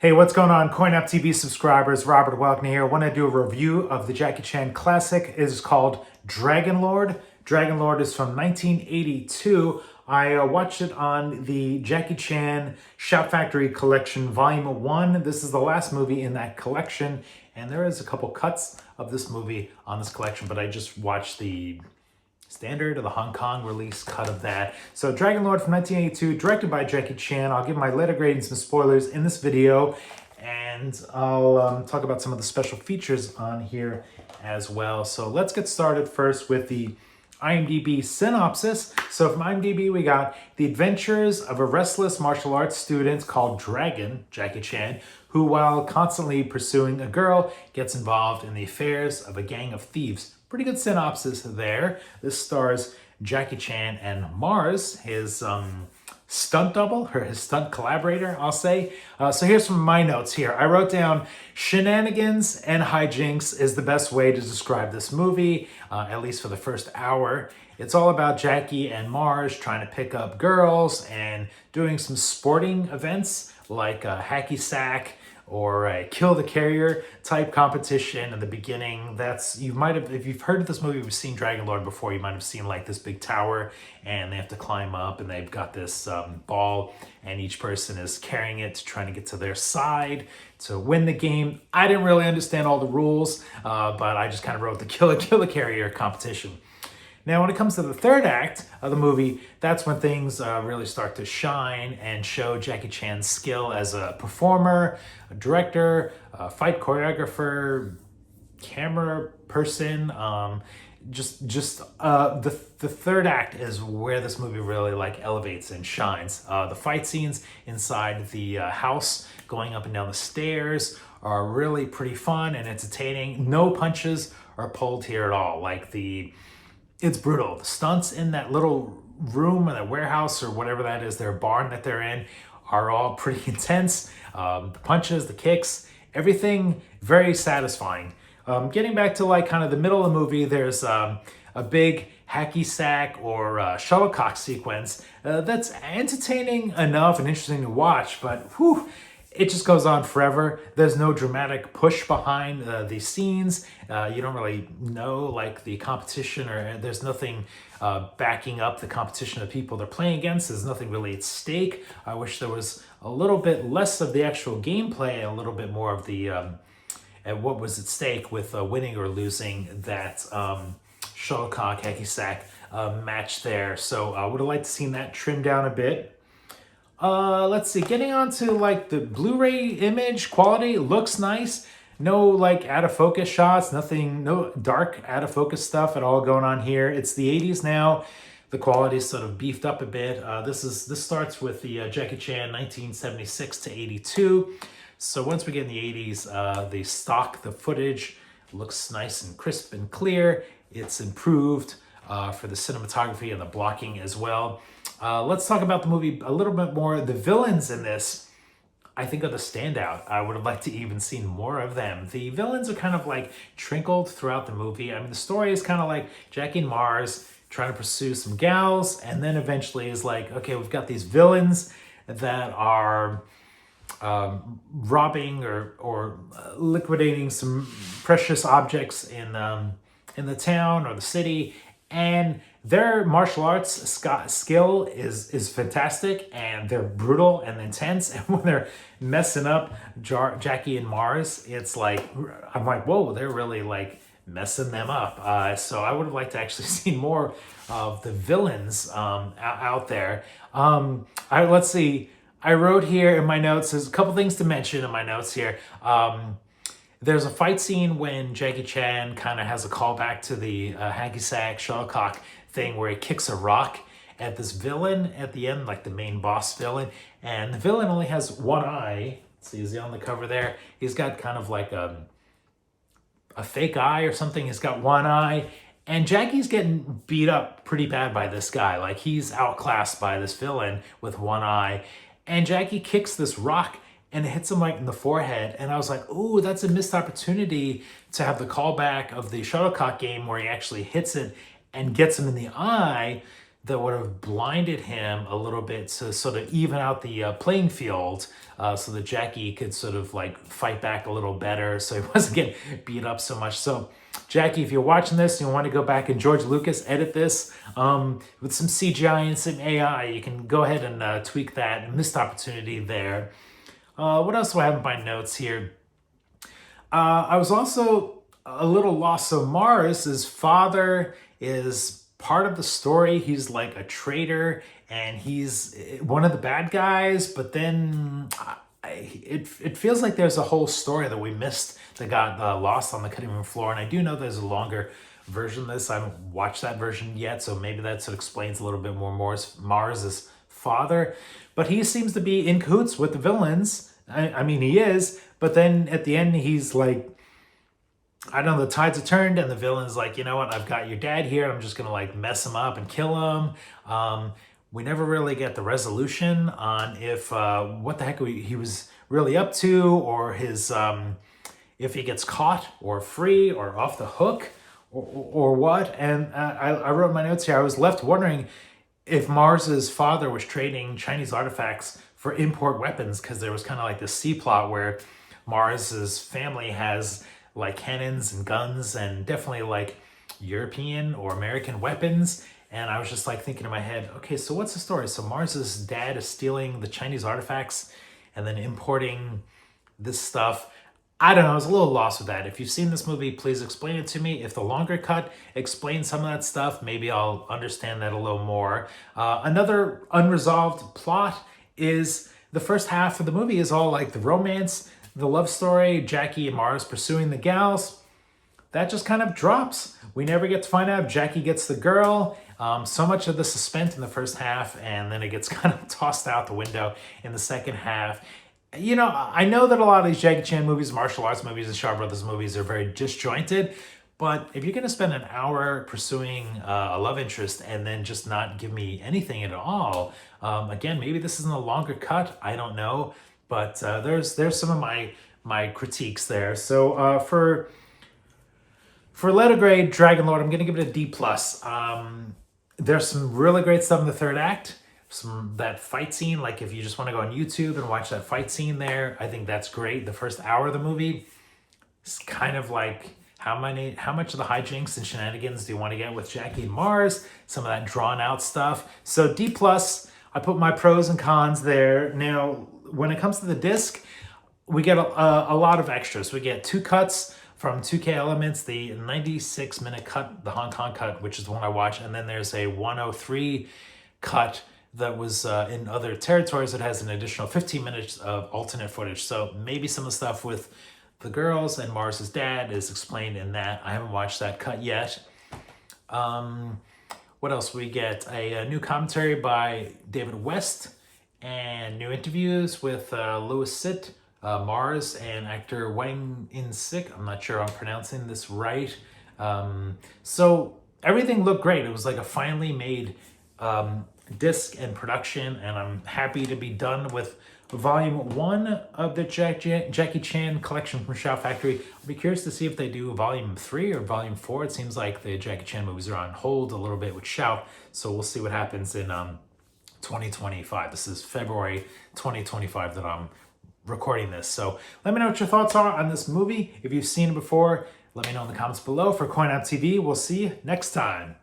Hey, what's going on, CoinUp TV subscribers? Robert Welkner here. I want to do a review of the Jackie Chan classic. It is called Dragon Lord. Dragon Lord is from 1982. I watched it on the Jackie Chan Shout Factory Collection Volume 1. This is the last movie in that collection, and there is a couple cuts of this movie on this collection, but I just watched the standard or the Hong Kong release cut of that. So Dragon Lord from 1982, directed by Jackie Chan. I'll give my letter grade and some spoilers in this video, and I'll talk about some of the special features on here as well. So let's get started first with the IMDb synopsis. So from IMDb, we got the adventures of a restless martial arts student called Dragon, Jackie Chan, who, while constantly pursuing a girl, gets involved in the affairs of a gang of thieves. Pretty good synopsis there. This stars Jackie Chan and Mars, his stunt double, or his stunt collaborator, I'll say. So here's some of my notes here. I wrote down Shenanigans and hijinx is the best way to describe this movie, at least for the first hour. It's all about Jackie and Mars trying to pick up girls and doing some sporting events like a hacky sack or a kill the carrier type competition in the beginning. That's, you might have, if you've heard of this movie, you've seen Dragon Lord before, you might have seen like this big tower and they have to climb up and they've got this ball and each person is carrying it, trying to get to their side to win the game. I didn't really understand all the rules, but I just kind of wrote the kill the carrier competition. Now, when it comes to the third act of the movie, that's when things really start to shine and show Jackie Chan's skill as a performer, a director, a fight choreographer, camera person. The third act is where this movie really like elevates and shines. The fight scenes inside the house, going up and down the stairs, are really pretty fun and entertaining. No punches are pulled here at all. It's brutal. The stunts in that little room or that warehouse or whatever that is, their barn that they're in, are all pretty intense. The punches, the kicks, everything very satisfying. Getting back to like kind of the middle of the movie, there's a big hacky sack or shuttlecock sequence that's entertaining enough and interesting to watch, but whew, it just goes on forever. There's no dramatic push behind the scenes. You don't really know like the competition, or there's nothing backing up the competition of people they're playing against. There's nothing really at stake. I wish there was a little bit less of the actual gameplay, a little bit more of the what was at stake with winning or losing that shuttlecock hacky sack match there. So I would have liked to seen that trimmed down a bit. Let's see, getting on to like the Blu-ray image quality, looks nice. No like out of focus shots, nothing, no dark out of focus stuff at all going on here. It's the 80s now. The quality is sort of beefed up a bit. This starts with the Jackie Chan 1976 to 82. So once we get in the 80s, the footage looks nice and crisp and clear. It's improved for the cinematography and the blocking as well. Let's talk about the movie a little bit more. The villains in this, I think, are the standout. I would have liked to even seen more of them. The villains are kind of like trickled throughout the movie. I mean, the story is kind of like Jackie and Mars trying to pursue some gals, and then eventually is like, okay, we've got these villains that are robbing or liquidating some precious objects in the town or the city, and their martial arts skill is fantastic, and they're brutal and intense. And when they're messing up Jackie and Mars, it's like, I'm like, whoa, they're really like messing them up. So I would have liked to actually see more of the villains out there. Let's see. I wrote here in my notes, there's a couple things to mention in my notes here. There's a fight scene when Jackie Chan kind of has a callback to the hacky sack shuttlecock thing where he kicks a rock at this villain at the end, like the main boss villain. And the villain only has one eye. Let's see, is he on the cover there? He's got kind of like a fake eye or something. He's got one eye. And Jackie's getting beat up pretty bad by this guy. Like, he's outclassed by this villain with one eye. And Jackie kicks this rock and it hits him like in the forehead. And I was like, ooh, that's a missed opportunity to have the callback of the shuttlecock game where he actually hits it and gets him in the eye that would have blinded him a little bit to sort of even out the playing field, so that Jackie could sort of like fight back a little better, so he wasn't getting beat up so much. So Jackie, if you're watching this and you want to go back and George Lucas edit this with some CGI and some AI, you can go ahead and tweak that missed opportunity there. What else do I have in my notes here? I was also a little lost. So Mars' father is part of the story. He's like a traitor and he's one of the bad guys, but then it feels like there's a whole story that we missed that got lost on the cutting room floor. And I do know there's a longer version of this. I haven't watched that version yet, so maybe that sort of explains a little bit more Mars' father. But he seems to be in cahoots with the villains. I mean, he is, but then at the end, he's like, I don't know, the tides are turned and the villain's like, you know what, I've got your dad here. I'm just going to like mess him up and kill him. We never really get the resolution on if what the heck he was really up to, or his if he gets caught or free or off the hook or what. And I wrote in my notes here, I was left wondering if Mars's father was trading Chinese artifacts for import weapons, because there was kind of like this C plot where Mars's family has like cannons and guns and definitely like European or American weapons. And I was just like thinking in my head, okay, so what's the story? So Mars's dad is stealing the Chinese artifacts and then importing this stuff. I don't know, I was a little lost with that. If you've seen this movie, please explain it to me. If the longer cut explains some of that stuff, maybe I'll understand that a little more. Another unresolved plot is the first half of the movie is all like the romance, the love story, Jackie and Mars pursuing the gals. That just kind of drops. We never get to find out if Jackie gets the girl. So much of the suspense in the first half, and then it gets kind of tossed out the window in the second half. You know, I know that a lot of these Jackie Chan movies, martial arts movies, and Shaw Brothers movies are very disjointed, but if you're going to spend an hour pursuing a love interest and then just not give me anything at all, again, maybe this isn't a longer cut, I don't know, but there's some of my critiques there. So for letter grade Dragon Lord, I'm going to give it a D+. There's some really great stuff in the third act. That fight scene, like if you just want to go on YouTube and watch that fight scene there, I think that's great. The first hour of the movie is kind of like, how much of the hijinks and shenanigans do you want to get with Jackie and Mars? Some of that drawn out stuff. So D+, I put my pros and cons there. Now, when it comes to the disc, we get a lot of extras. We get 2 cuts from 2K Elements, the 96-minute cut, the Hong Kong cut, which is the one I watched, and then there's a 103 cut that was in other territories that has an additional 15 minutes of alternate footage. So maybe some of the stuff with the girls and Mars's dad is explained in that. I haven't watched that cut yet. What else? We get a new commentary by David West and new interviews with Louis Sitt, Mars, and actor Wang In-sik. I'm not sure I'm pronouncing this right. So everything looked great. It was like a finally made disc and production, and I'm happy to be done with volume 1 of the Jackie Chan collection from Shout Factory. I'll be curious to see if they do volume 3 or volume 4. It seems like the Jackie Chan movies are on hold a little bit with Shout, so we'll see what happens in 2025. This is February 2025 that I'm recording this. So let me know what your thoughts are on this movie. If you've seen it before, let me know in the comments below. For Coin Out TV, we'll see you next time.